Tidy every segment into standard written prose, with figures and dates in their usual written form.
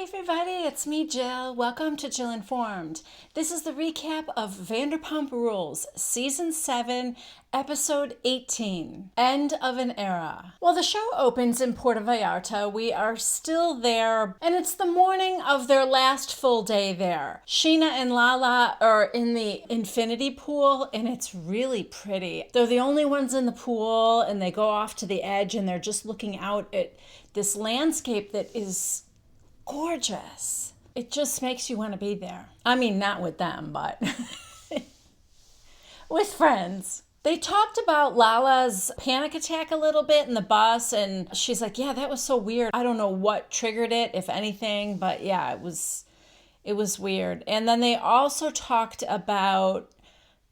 everybody, it's me, Jill. Welcome to Jill Informed. This is the recap of Vanderpump Rules, Season 7, Episode 18, End of an Era. While the show opens in Puerto Vallarta, we are still there, and it's the morning of their last full day there. Sheena and Lala are in the infinity pool, and it's really pretty. They're the only ones in the pool, and they go off to the edge, and they're just looking out at this landscape that is gorgeous. It just makes you want to be there. I mean, not with them, but with friends. They talked about Lala's panic attack a little bit in the bus, and she's like, yeah, that was so weird. I don't know what triggered it, if anything, but yeah, it was weird. And then they also talked about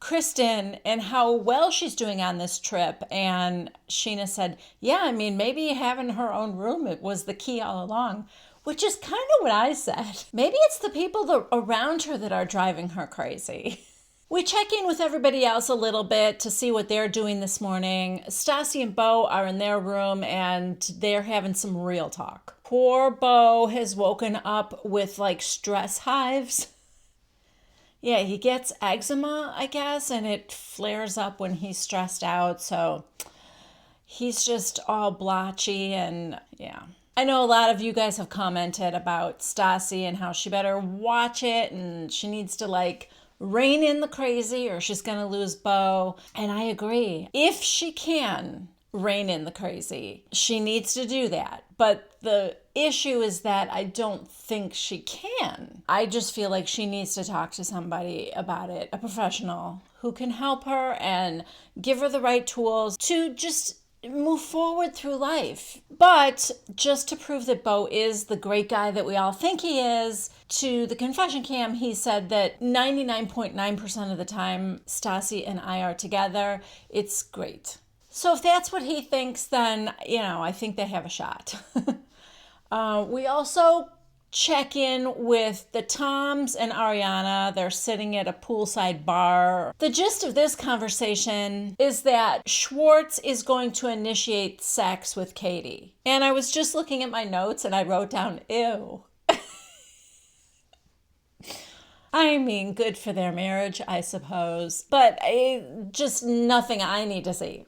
Kristen and how well she's doing on this trip. And Sheena said, yeah, I mean, maybe having her own room, it was the key all along. Which is kind of what I said. Maybe it's the people around her that are driving her crazy. We check in with everybody else a little bit to see what they're doing this morning. Stassi and Beau are in their room and they're having some real talk. Poor Beau has woken up with like stress hives. Yeah, he gets eczema, I guess, and it flares up when he's stressed out. So he's just all blotchy and yeah. I know a lot of you guys have commented about Stassi and how she better watch it and she needs to like rein in the crazy or she's going to lose Beau. And I agree. If she can rein in the crazy, she needs to do that. But the issue is that I don't think she can. I just feel like she needs to talk to somebody about it, a professional who can help her and give her the right tools to just move forward through life. But just to prove that Beau is the great guy that we all think he is, to the confession cam, he said that 99.9% of the time Stassi and I are together. It's great. So if that's what he thinks, then, I think they have a shot. We also check in with the Toms and Ariana. They're sitting at a poolside bar. The gist of this conversation is that Schwartz is going to initiate sex with Katie. And I was just looking at my notes and I wrote down, ew. I mean, good for their marriage, I suppose. But just nothing I need to see.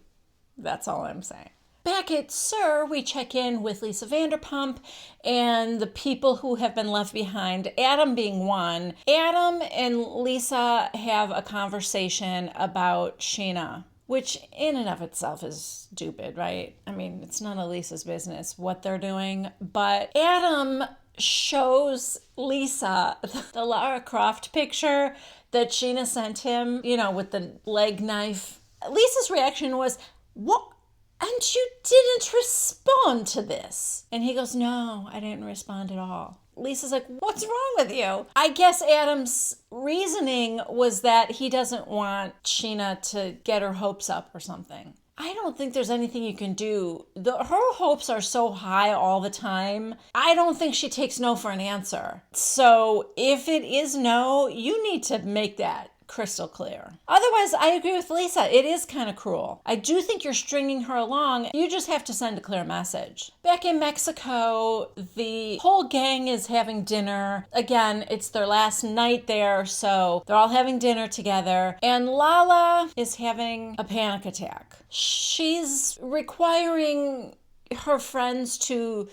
That's all I'm saying. Back at SUR, we check in with Lisa Vanderpump and the people who have been left behind, Adam being one. Adam and Lisa have a conversation about Sheena, which in and of itself is stupid, right? I mean, it's none of Lisa's business what they're doing, but Adam shows Lisa the Lara Croft picture that Sheena sent him, with the leg knife. Lisa's reaction was, what? And you didn't respond to this. And he goes, no, I didn't respond at all. Lisa's like, what's wrong with you? I guess Adam's reasoning was that he doesn't want Sheena to get her hopes up or something. I don't think there's anything you can do. Her hopes are so high all the time. I don't think she takes no for an answer. So if it is no, you need to make that crystal clear. Otherwise, I agree with Lisa. It is kind of cruel. I do think you're stringing her along. You just have to send a clear message. Back in Mexico, the whole gang is having dinner. Again, it's their last night there, so they're all having dinner together. And Lala is having a panic attack. She's requiring her friends to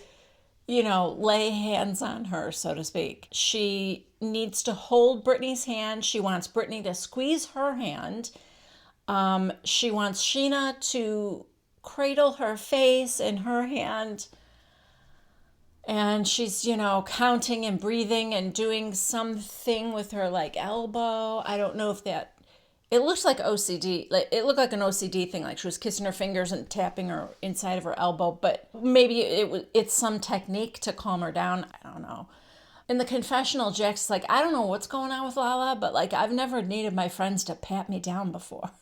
lay hands on her, so to speak. She needs to hold Brittany's hand. She wants Brittany to squeeze her hand. She wants Sheena to cradle her face in her hand. And she's, counting and breathing and doing something with her, elbow. I don't know if it looks like OCD. It looked like an OCD thing, like she was kissing her fingers and tapping her inside of her elbow, but maybe it's some technique to calm her down. I don't know. In the confessional, Jack's like, I don't know what's going on with Lala, but I've never needed my friends to pat me down before.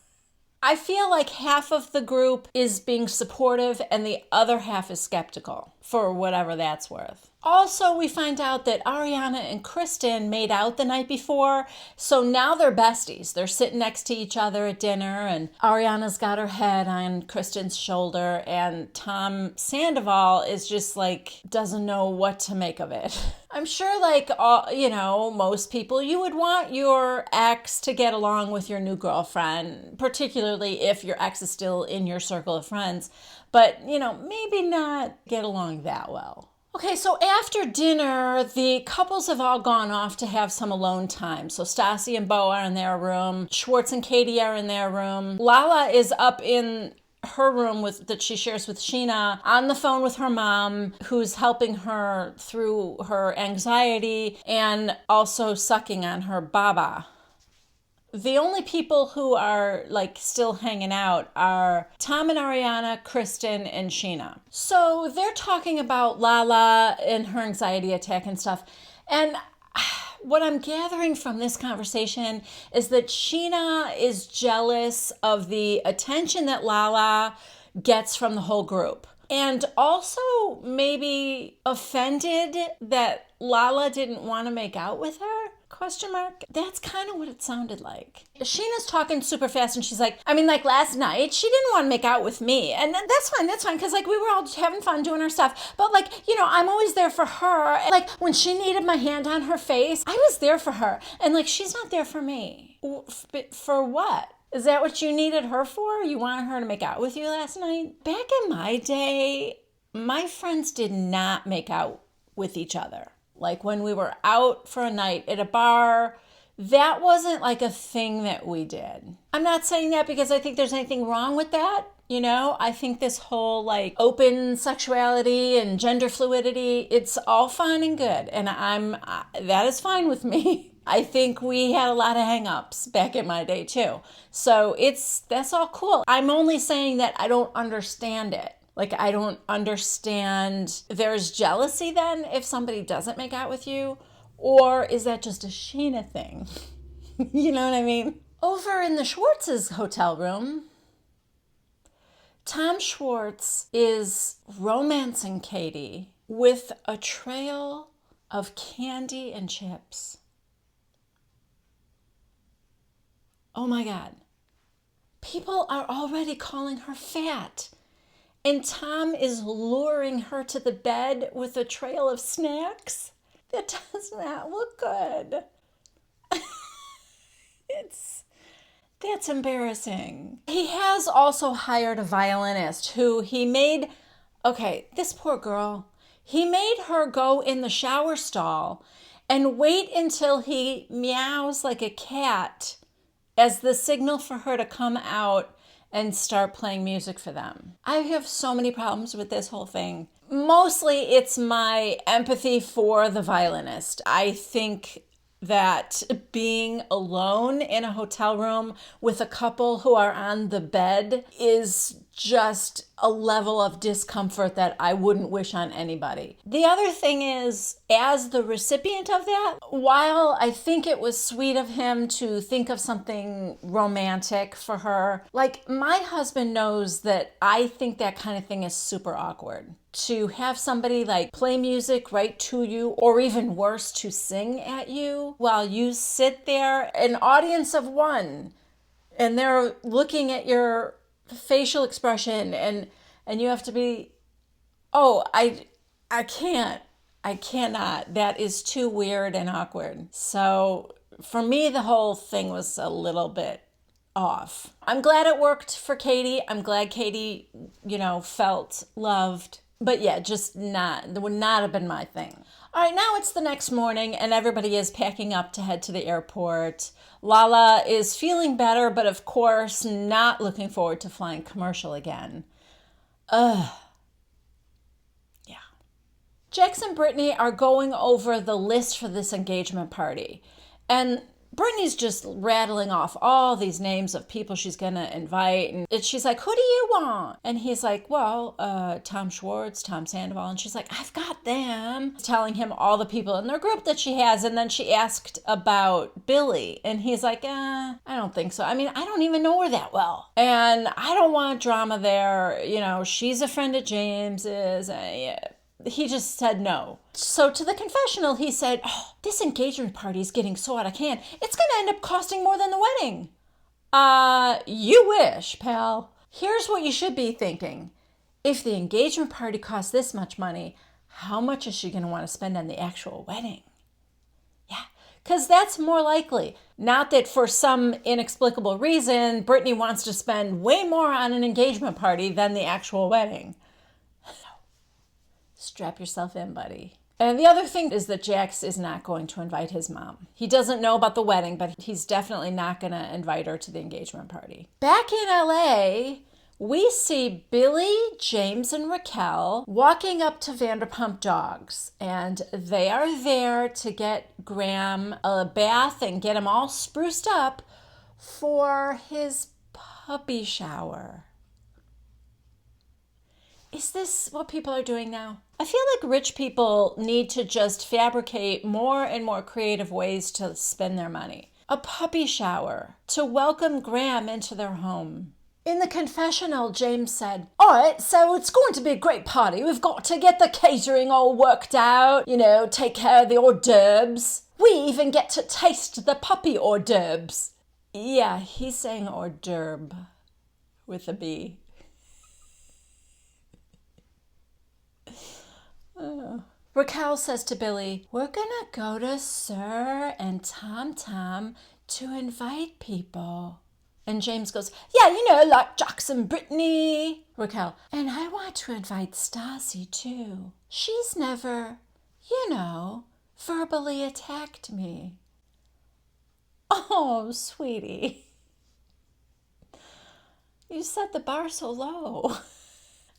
I feel like half of the group is being supportive and the other half is skeptical, for whatever that's worth. Also, we find out that Ariana and Kristen made out the night before, so now they're besties. They're sitting next to each other at dinner, and Ariana's got her head on Kristen's shoulder, and Tom Sandoval is just like, doesn't know what to make of it. I'm sure, like, most people, you would want your ex to get along with your new girlfriend, particularly if your ex is still in your circle of friends, but, maybe not get along that well. Okay, so after dinner, the couples have all gone off to have some alone time. So Stassi and Bo are in their room. Schwartz and Katie are in their room. Lala is up in her room that she shares with Sheena, on the phone with her mom, who's helping her through her anxiety and also sucking on her baba. The only people who are like still hanging out are Tom and Ariana, Kristen, and Sheena. So they're talking about Lala and her anxiety attack and stuff. And what I'm gathering from this conversation is that Sheena is jealous of the attention that Lala gets from the whole group. And also maybe offended that Lala didn't want to make out with her? Question mark. That's kind of what it sounded like. Sheena's talking super fast and she's like, last night, she didn't want to make out with me. And that's fine, because, we were all having fun doing our stuff. But, I'm always there for her. And, when she needed my hand on her face, I was there for her. And, she's not there for me. For what? Is that what you needed her for? You wanted her to make out with you last night? Back in my day, my friends did not make out with each other. When we were out for a night at a bar, that wasn't a thing that we did. I'm not saying that because I think there's anything wrong with that. I think this whole open sexuality and gender fluidity, it's all fine and good. And that is fine with me. I think we had a lot of hang-ups back in my day too. So that's all cool. I'm only saying that I don't understand it. I don't understand. There's jealousy then if somebody doesn't make out with you? Or is that just a Sheena thing? You know what I mean? Over in the Schwartz's hotel room, Tom Schwartz is romancing Katie with a trail of candy and chips. Oh my God. People are already calling her fat. And Tom is luring her to the bed with a trail of snacks. That does not look good. That's embarrassing. He has also hired a violinist who this poor girl, he made her go in the shower stall and wait until he meows like a cat as the signal for her to come out and start playing music for them. I have so many problems with this whole thing. Mostly it's my empathy for the violinist. I think that being alone in a hotel room with a couple who are on the bed is just a level of discomfort that I wouldn't wish on anybody. The other thing is, as the recipient of that, while I think it was sweet of him to think of something romantic for her, my husband knows that I think that kind of thing is super awkward. To have somebody play music right to you, or even worse, to sing at you while you sit there, an audience of one, and they're looking at your facial expression and you have to be, I cannot. That is too weird and awkward. So for me, the whole thing was a little bit off. I'm glad it worked for Katie. I'm glad Katie, felt loved. But yeah, that would not have been my thing. All right, now it's the next morning and everybody is packing up to head to the airport. Lala is feeling better, but of course not looking forward to flying commercial again. Yeah. Jax and Brittany are going over the list for this engagement party. And Brittany's just rattling off all these names of people she's going to invite. And she's like, who do you want? And he's like, Tom Schwartz, Tom Sandoval. And she's like, I've got them. Telling him all the people in their group that she has. And then she asked about Billy. And he's like, I don't think so. I don't even know her that well. And I don't want drama there. She's a friend of James's. He just said no. So to the confessional, he said, oh, this engagement party is getting so out of hand. It's going to end up costing more than the wedding. You wish, pal. Here's what you should be thinking. If the engagement party costs this much money, how much is she going to want to spend on the actual wedding? Yeah, because that's more likely. Not that for some inexplicable reason, Brittany wants to spend way more on an engagement party than the actual wedding. Strap yourself in, buddy. And the other thing is that Jax is not going to invite his mom. He doesn't know about the wedding, but he's definitely not going to invite her to the engagement party. Back in LA, we see Billy, James, and Raquel walking up to Vanderpump Dogs. And they are there to get Graham a bath and get him all spruced up for his puppy shower. Is this what people are doing now? I feel like rich people need to just fabricate more and more creative ways to spend their money. A puppy shower to welcome Graham into their home. In the confessional, James said, all right, so it's going to be a great party. We've got to get the catering all worked out, take care of the hors d'oeuvres. We even get to taste the puppy hors d'oeuvres. Yeah, he's saying hors d'oeuvre with a B. Raquel says to Billy, we're gonna go to Sir and Tom Tom to invite people. And James goes, yeah, like Jax and Brittany. Raquel, and I want to invite Stassi too. She's never, verbally attacked me. Oh, sweetie. You set the bar so low.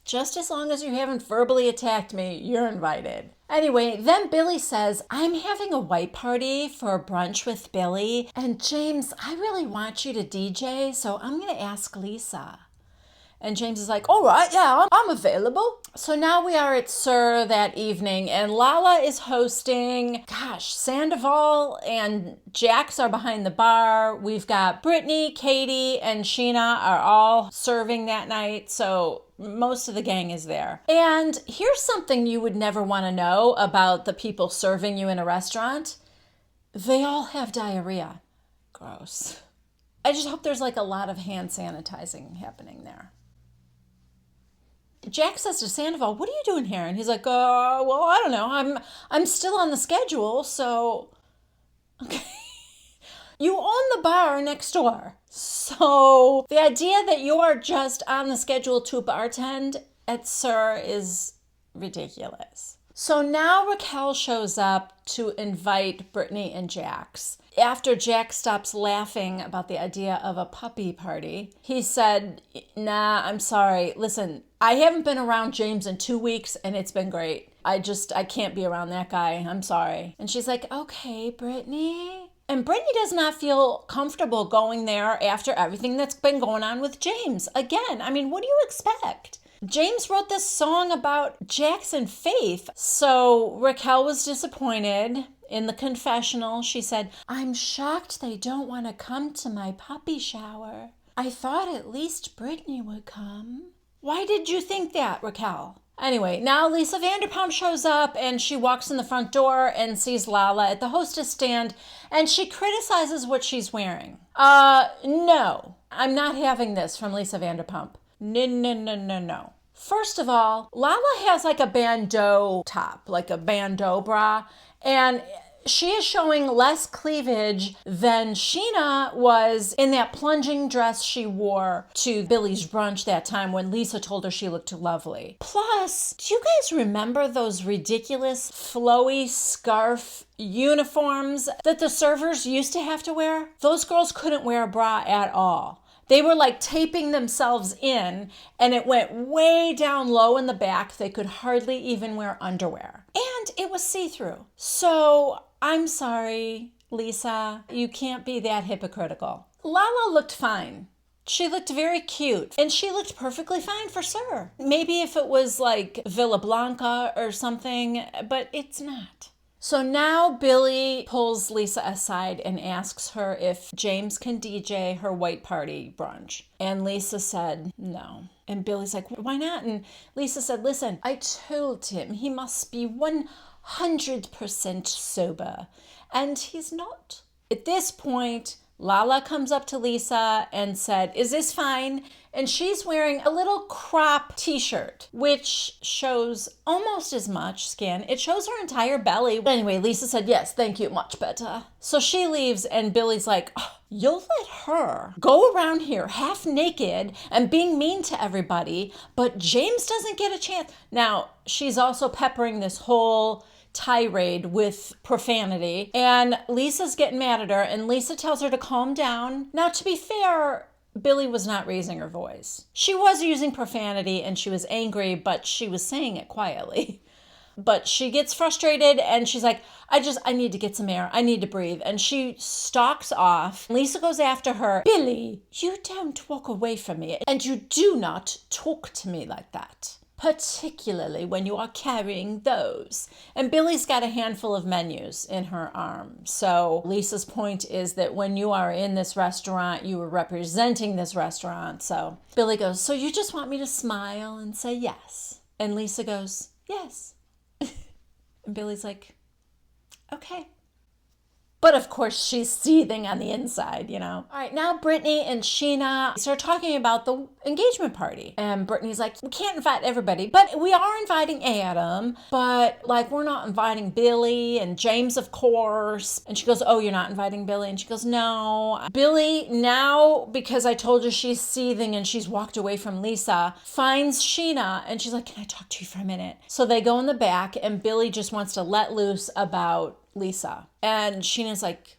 Just as long as you haven't verbally attacked me, you're invited. Anyway, then Billy says, I'm having a white party for brunch with Billy. And James, I really want you to DJ, so I'm going to ask Lisa. And James is like, all right, yeah, I'm available. So now we are at Sir that evening, and Lala is hosting. Gosh, Sandoval and Jax are behind the bar. We've got Brittany, Katie, and Sheena are all serving that night. So most of the gang is there. And here's something you would never want to know about the people serving you in a restaurant. They all have diarrhea. Gross. I just hope there's like a lot of hand sanitizing happening there. Jack says to Sandoval, what are you doing here? And he's like, well, I don't know. I'm still on the schedule, so... Okay. You own the bar next door. So the idea that you are just on the schedule to bartend at Sir is ridiculous. So now Raquel shows up to invite Brittany and Jax. After Jax stops laughing about the idea of a puppy party, he said, nah, I'm sorry. Listen, I haven't been around James in 2 weeks and it's been great. I can't be around that guy. I'm sorry. And she's like, okay, Brittany. And Brittany does not feel comfortable going there after everything that's been going on with James. Again, I mean, what do you expect? James wrote this song about Jax and Faith. So Raquel was disappointed. In the confessional, she said, I'm shocked they don't want to come to my puppy shower. I thought at least Brittany would come. Why did you think that, Raquel? Anyway, now Lisa Vanderpump shows up and she walks in the front door and sees Lala at the hostess stand and she criticizes what she's wearing. No, I'm not having this from Lisa Vanderpump. No. First of all, Lala has like a bandeau top, like a bandeau bra, and she is showing less cleavage than Sheena was in that plunging dress she wore to Billy's brunch that time when Lisa told her she looked lovely. Plus, do you guys remember those ridiculous flowy scarf uniforms that the servers used to have to wear? Those girls couldn't wear a bra at all. They were like taping themselves in and it went way down low in the back. They could hardly even wear underwear. And it was see-through. So I'm sorry, Lisa, you can't be that hypocritical. Lala looked fine. She looked very cute and she looked perfectly fine for Sir. Maybe if it was like Villa Blanca or something, but it's not. So now Billy pulls Lisa aside and asks her if James can DJ her white party brunch. And Lisa said no. And Billy's like, why not? And Lisa said, listen, I told him he must be 100% sober. And he's not. At this point, Lala comes up to Lisa and said, is this fine? And she's wearing a little crop t-shirt, which shows almost as much skin. It shows her entire belly. Anyway, Lisa said, yes, thank you, much better. So she leaves and Billy's like, oh, you'll let her go around here half naked and being mean to everybody, but James doesn't get a chance. Now, she's also peppering this whole tirade with profanity, and Lisa's getting mad at her, and Lisa tells her to calm down. Now, to be fair, Billy was not raising her voice. She was using profanity and she was angry, but she was saying it quietly. But she gets frustrated and she's like, I need to get some air. I need to breathe. And she stalks off. Lisa goes after her. Billy, you don't walk away from me, and you do not talk to me like that, particularly when you are carrying those. And Billy's got a handful of menus in her arm. So Lisa's point is that when you are in this restaurant, you are representing this restaurant. So Billy goes, so you just want me to smile and say yes? And Lisa goes, yes. And Billy's like, okay. But of course, she's seething on the inside, you know. All right, now Brittany and Sheena start talking about the engagement party. And Brittany's like, we can't invite everybody, but we are inviting Adam. But like, we're not inviting Billy and James, of course. And she goes, oh, you're not inviting Billy? And she goes, no. Billy, now, because I told you she's seething and she's walked away from Lisa, finds Sheena and she's like, can I talk to you for a minute? So they go in the back and Billy just wants to let loose about Lisa. And Sheena's like,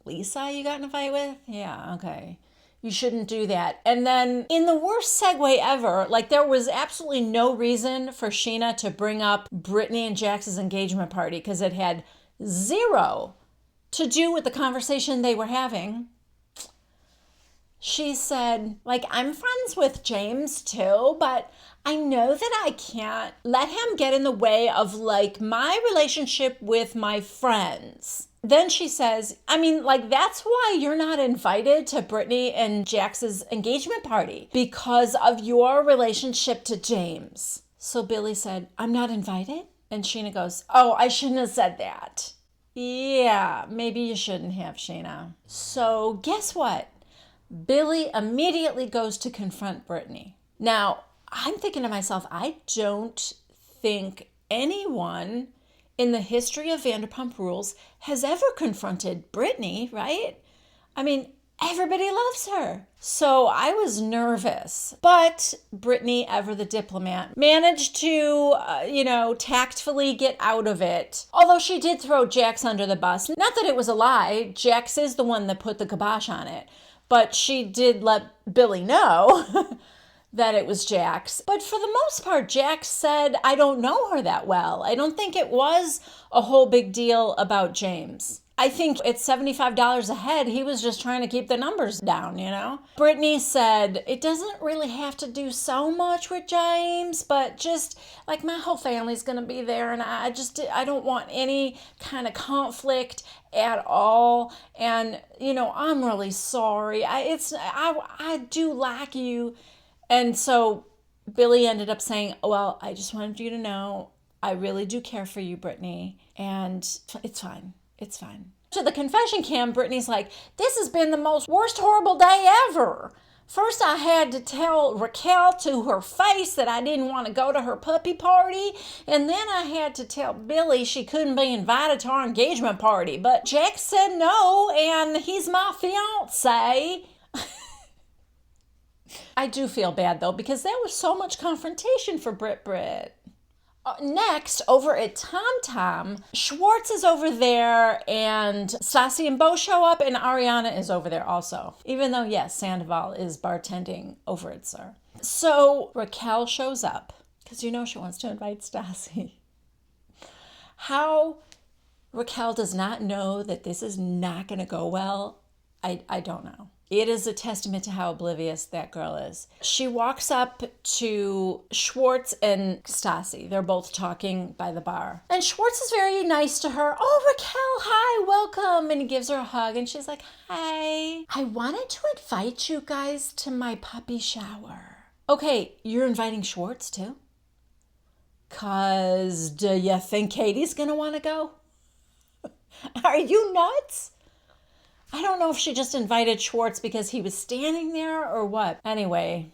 Lisa you got in a fight with? Yeah, okay. You shouldn't do that. And then in the worst segue ever, like there was absolutely no reason for Sheena to bring up Brittany and Jax's engagement party because it had zero to do with the conversation they were having. She said, like, I'm friends with James too, but I know that I can't let him get in the way of like my relationship with my friends. Then she says, I mean, like, that's why you're not invited to Brittany and Jax's engagement party, because of your relationship to James. So Billy said, I'm not invited? And Sheena goes, oh, I shouldn't have said that. Yeah, maybe you shouldn't have, Sheena. So guess what? Billy immediately goes to confront Brittany. Now, I'm thinking to myself, I don't think anyone in the history of Vanderpump Rules has ever confronted Brittany, right? I mean, everybody loves her. So I was nervous. But Brittany, ever the diplomat, managed to, tactfully get out of it. Although she did throw Jax under the bus. Not that it was a lie. Jax is the one that put the kibosh on it. But she did let Billy know that it was Jax. But for the most part, Jax said, I don't know her that well. I don't think it was a whole big deal about James. I think at $75 a head, he was just trying to keep the numbers down, you know? Brittany said, it doesn't really have to do so much with James, but just like my whole family's going to be there and I don't want any kind of conflict at all. And, I'm really sorry. I do like you. And so Billy ended up saying, well, I just wanted you to know I really do care for you, Brittany, and it's fine. It's fine. To the confession cam, Brittany's like, this has been the most worst horrible day ever. First, I had to tell Raquel to her face that I didn't want to go to her puppy party. And then I had to tell Billy she couldn't be invited to our engagement party. But Jax said no, and he's my fiance. I do feel bad, though, because there was so much confrontation for Brit. Next, over at Tom Tom, Schwartz is over there, and Stassi and Bo show up, and Ariana is over there also. Even though, yes, Sandoval is bartending over at Sir. So Raquel shows up, because she wants to invite Stassi. How Raquel does not know that this is not going to go well, I don't know. It is a testament to how oblivious that girl is. She walks up to Schwartz and Stassi. They're both talking by the bar. And Schwartz is very nice to her. Oh, Raquel, hi, welcome. And he gives her a hug. And she's like, hi. I wanted to invite you guys to my puppy shower. Okay, you're inviting Schwartz too? 'Cause do you think Katie's gonna want to go? Are you nuts? I don't know if she just invited Schwartz because he was standing there or what. Anyway,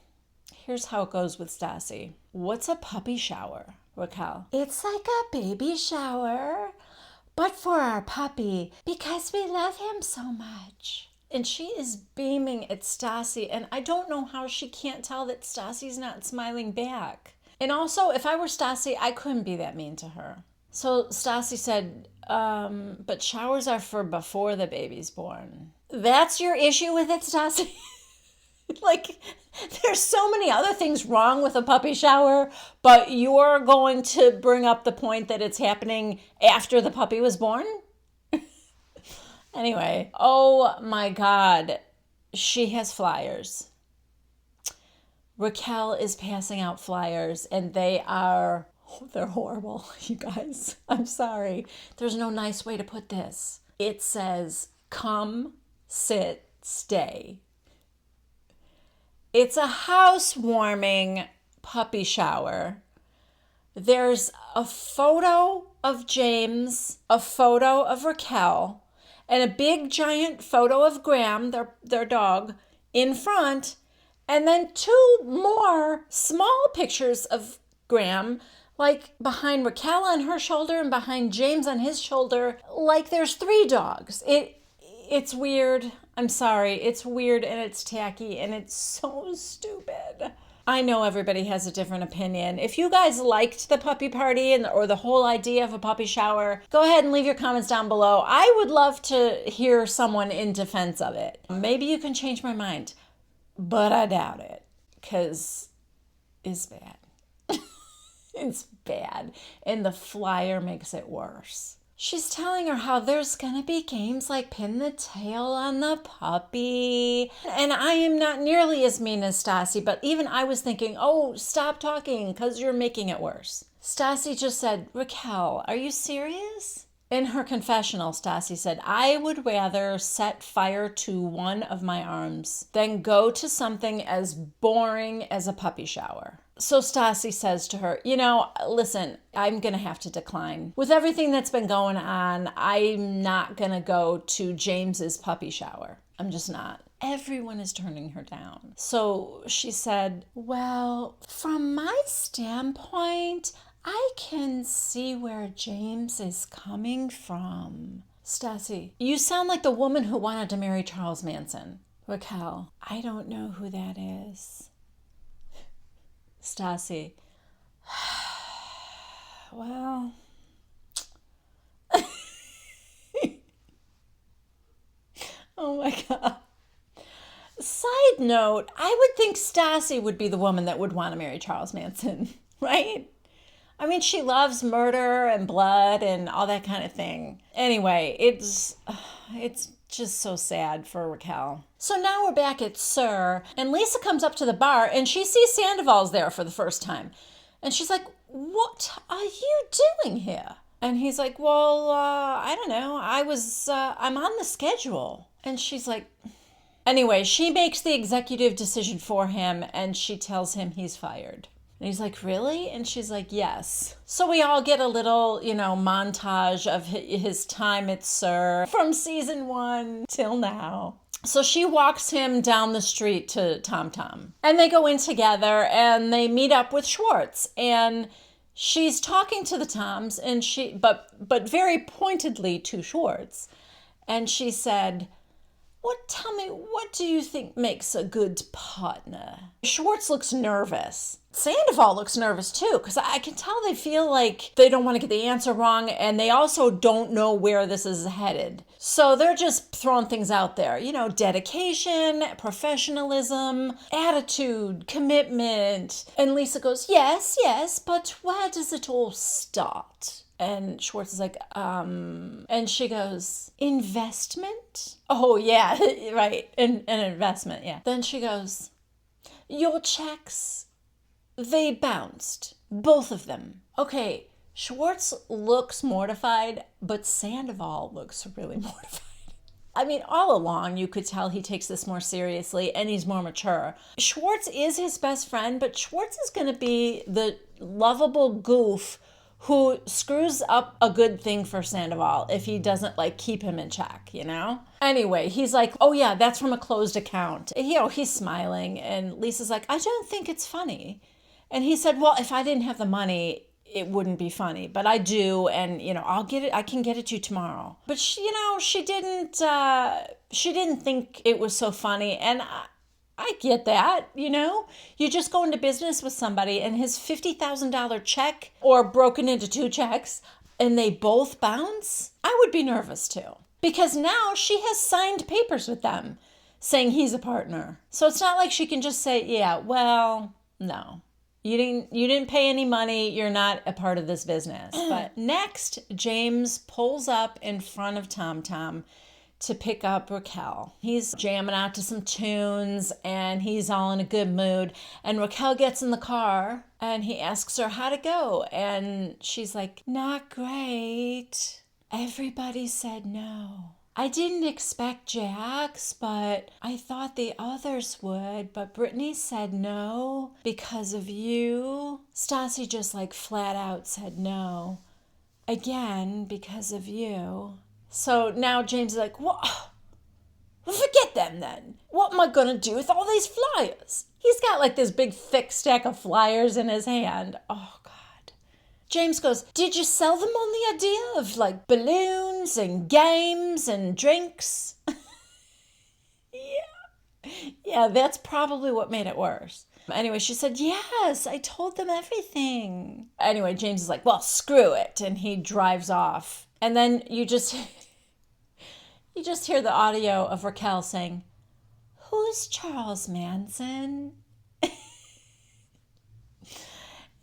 here's how it goes with Stassi. What's a puppy shower, Raquel? It's like a baby shower, but for our puppy because we love him so much. And she is beaming at Stassi, and I don't know how she can't tell that Stassi's not smiling back. And also, if I were Stassi, I couldn't be that mean to her. So Stassi said, but showers are for before the baby's born. That's your issue with it, Stassi? Like, there's so many other things wrong with a puppy shower, but you're going to bring up the point that it's happening after the puppy was born? Anyway, oh my God, she has flyers. Raquel is passing out flyers, and they're horrible, you guys. I'm sorry. There's no nice way to put this. It says, come, sit, stay. It's a housewarming puppy shower. There's a photo of James, a photo of Raquel, and a big giant photo of Graham, their dog, in front, and then 2 more small pictures of Graham, like behind Raquel on her shoulder and behind James on his shoulder, like there's 3 dogs. It's weird. I'm sorry. It's weird and it's tacky and it's so stupid. I know everybody has a different opinion. If you guys liked the puppy party or the whole idea of a puppy shower, go ahead and leave your comments down below. I would love to hear someone in defense of it. Maybe you can change my mind, but I doubt it, because it's bad. It's bad, and the flyer makes it worse. She's telling her how there's gonna be games like pin the tail on the puppy. And I am not nearly as mean as Stassi, but even I was thinking, oh, stop talking because you're making it worse. Stassi just said, Raquel, are you serious? In her confessional, Stassi said, I would rather set fire to one of my arms than go to something as boring as a puppy shower. So Stassi says to her, listen, I'm going to have to decline. With everything that's been going on, I'm not going to go to James's puppy shower. I'm just not. Everyone is turning her down. So she said, well, from my standpoint, I can see where James is coming from. Stassi, you sound like the woman who wanted to marry Charles Manson. Raquel, I don't know who that is. Stassi, well, oh my God. Side note, I would think Stassi would be the woman that would want to marry Charles Manson, right? I mean, she loves murder and blood and all that kind of thing. Anyway, it's just so sad for Raquel. So now we're back at Sir, and Lisa comes up to the bar, and she sees Sandoval's there for the first time. And she's like, what are you doing here? And he's like, well, I don't know. I'm on the schedule. And she's like, anyway, she makes the executive decision for him, and she tells him he's fired. And he's like, really? And she's like, yes. So we all get a little, montage of his time at Sir from season 1 till now. So she walks him down the street to Tom Tom. And they go in together and they meet up with Schwartz. And she's talking to the Toms, and but very pointedly to Schwartz. And she said, tell me, what do you think makes a good partner? Schwartz looks nervous. Sandoval looks nervous too, because I can tell they feel like they don't want to get the answer wrong, and they also don't know where this is headed. So they're just throwing things out there. Dedication, professionalism, attitude, commitment. And Lisa goes, yes, but where does it all start? And Schwartz is like, and she goes, investment? Oh, yeah, right, an investment, yeah. Then she goes, your checks, they bounced, both of them. Okay, Schwartz looks mortified, but Sandoval looks really mortified. I mean, all along, you could tell he takes this more seriously and he's more mature. Schwartz is his best friend, but Schwartz is going to be the lovable goof who screws up a good thing for Sandoval if he doesn't like keep him in check, you know? Anyway, he's like, oh yeah, that's from a closed account. You know, he's smiling and Lisa's like, I don't think it's funny. And he said, well, if I didn't have the money, it wouldn't be funny, but I do, and you know, I'll get it. I can get it to you tomorrow. But she, you know, she didn't think it was so funny, and I get that. You know, you just go into business with somebody, and his $50,000 check, or broken into two checks, and they both bounce. I would be nervous too, because now she has signed papers with them, saying he's a partner. So it's not like she can just say, yeah, well, no. You didn't pay any money. You're not a part of this business. But next, James pulls up in front of Tom Tom to pick up Raquel. He's jamming out to some tunes and he's all in a good mood. And Raquel gets in the car and he asks her how to go. And she's like, not great. Everybody said no. I didn't expect Jax, but I thought the others would. But Brittany said no because of you. Stassi just like flat out said no. Again, because of you. So now James is like, what? Well, forget them then. What am I going to do with all these flyers? He's got like this big thick stack of flyers in his hand. Oh, God. James goes, did you sell them on the idea of like balloons and games and drinks? Yeah, that's probably what made it worse. Anyway, she said, yes, I told them everything. Anyway, James is like, well, screw it. And he drives off. And then you just hear the audio of Raquel saying, who's Charles Manson?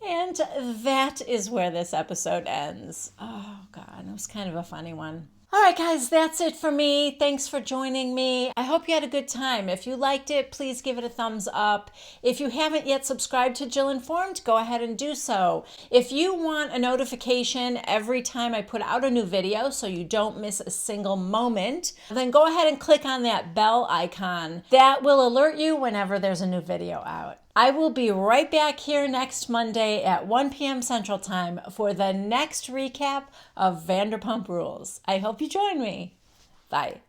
And that is where this episode ends. Oh, God, it was kind of a funny one. All right, guys, that's it for me. Thanks for joining me. I hope you had a good time. If you liked it, please give it a thumbs up. If you haven't yet subscribed to Jill Informed, go ahead and do so. If you want a notification every time I put out a new video so you don't miss a single moment, then go ahead and click on that bell icon. That will alert you whenever there's a new video out. I will be right back here next Monday at 1 p.m. Central Time for the next recap of Vanderpump Rules. I hope you join me. Bye.